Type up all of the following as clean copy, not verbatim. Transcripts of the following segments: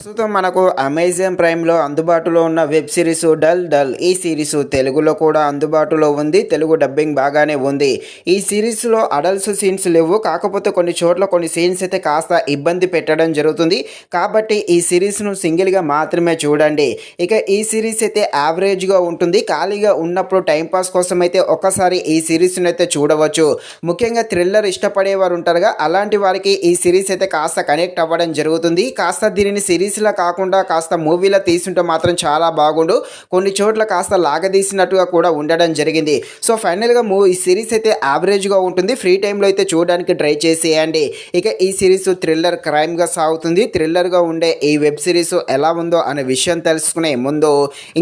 ప్రస్తుతం మనకు అమెజాన్ ప్రైమ్‌లో అందుబాటులో ఉన్న వెబ్ సిరీస్ 'డల్ డల్'. ఈ సిరీస్ తెలుగులో కూడా అందుబాటులో ఉంది. తెలుగు డబ్బింగ్ బాగానే ఉంది. ఈ సిరీస్‌లో అడల్ట్స్ సీన్స్ లేవు. కాకపోతే కొన్ని చోట్ల కొన్ని సీన్స్ అయితే కాస్త ఇబ్బంది పెట్టడం జరుగుతుంది. కాబట్టి ఈ సిరీస్‌ను సింగిల్‌గా మాత్రమే చూడండి. ఇక ఈ సిరీస్ అయితే యావరేజ్‌గా ఉంటుంది. ఖాళీగా ఉన్నప్పుడు టైం పాస్ కోసం అయితే ఒక్కసారి ఈ సిరీస్‌నైతే చూడవచ్చు. ముఖ్యంగా థ్రిల్లర్ ఇష్టపడేవారు ఉంటారుగా, అలాంటి వారికి ఈ సిరీస్ అయితే కాస్త కనెక్ట్ అవ్వడం జరుగుతుంది. కాస్త దీనిని సిరీస్‌లా కాకుండా కాస్త మూవీలా తీసుంటే మాత్రం చాలా బాగుండు. కొన్ని చోట్ల కాస్త లాగదీసినట్టుగా కూడా ఉండడం జరిగింది. సో ఫైనల్‌గా ఈ సిరీస్ అయితే యావరేజ్‌గా ఉంటుంది. ఫ్రీ టైమ్‌లో అయితే చూడడానికి ట్రై చేసేయండి. ఇక ఈ సిరీస్ థ్రిల్లర్ క్రైమ్‌గా సాగుతుంది. థ్రిల్లర్‌గా ఉండే ఈ వెబ్ సిరీస్ ఎలా ఉందో అనే విషయం తెలుసుకునే ముందు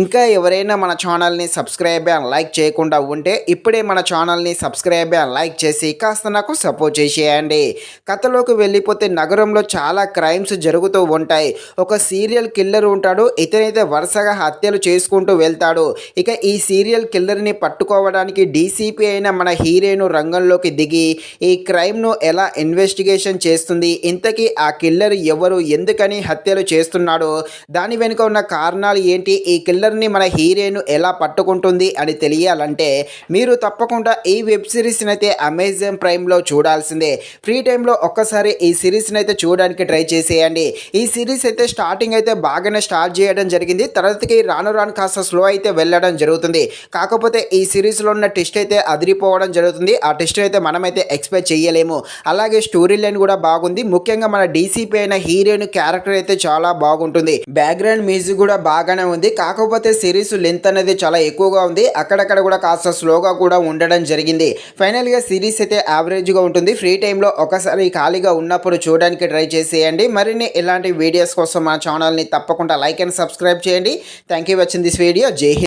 ఇంకా ఎవరైనా మన ఛానల్‌ని సబ్స్క్రైబ్ అండ్ లైక్ చేయకుండా ఉంటే ఇప్పుడే మన ఛానల్‌ని సబ్స్క్రైబ్ అండ్ లైక్ చేసి కాస్త నాకు సపోర్ట్ చేసేయండి. కథలోకి వెళ్ళిపోతే నగరంలో చాలా క్రైమ్స్ జరుగుతూ ఉంటాయి. ఒక సీరియల్ కిల్లర్ ఉంటాడు. ఇతనైతే వరుసగా హత్యలు చేసుకుంటూ వెళ్తాడు. ఇక ఈ సీరియల్ కిల్లర్ని పట్టుకోవడానికి డీసీపీ అయిన మన హీరోయిన్ రంగంలోకి దిగి ఈ క్రైమ్ను ఎలా ఇన్వెస్టిగేషన్ చేస్తుంది, ఇంతకీ ఆ కిల్లర్ ఎవరు, ఎందుకని హత్యలు చేస్తున్నాడు, దాని వెనుక ఉన్న కారణాలు ఏంటి, ఈ కిల్లర్ని మన హీరోయిన్ ఎలా పట్టుకుంటుంది అని తెలియాలంటే మీరు తప్పకుండా ఈ వెబ్ సిరీస్ని అయితే అమెజాన్ ప్రైమ్లో చూడాల్సిందే. ఫ్రీ టైంలో ఒక్కసారి ఈ సిరీస్ని అయితే చూడడానికి ట్రై చేసేయండి. ఈ సిరీస్ అయితే స్టార్టింగ్ అయితే బాగానే స్టార్ట్ చేయడం జరిగింది. తర్వాతకి రాను రాను కాస్త స్లో అయితే వెళ్ళడం జరుగుతుంది. కాకపోతే ఈ సిరీస్లో ఉన్న టెస్ట్ అయితే అదిరిపోవడం జరుగుతుంది. ఆ టెస్ట్ అయితే మనమైతే ఎక్స్పెక్ట్ చేయలేము. అలాగే స్టోరీ లైన్ కూడా బాగుంది. ముఖ్యంగా మన డీసీపీ అయిన హీరోయిన్ క్యారెక్టర్ అయితే చాలా బాగుంటుంది. బ్యాక్గ్రౌండ్ మ్యూజిక్ కూడా బాగానే ఉంది. కాకపోతే సిరీస్ లెంత్ అనేది చాలా ఎక్కువగా ఉంది. అక్కడక్కడ కూడా కాస్త స్లోగా కూడా ఉండడం జరిగింది. ఫైనల్గా సిరీస్ అయితే యావరేజ్గా ఉంటుంది. ఫ్రీ టైంలో ఒకసారి ఖాళీగా ఉన్నప్పుడు చూడడానికి ట్రై చేసేయండి. మరిన్ని ఇలాంటి వీడియోస్ కోసం మా ఛానల్ని తప్పకుండా లైక్ అండ్ సబ్స్క్రైబ్ చేయండి. Thank you watching this video. జై హింద్.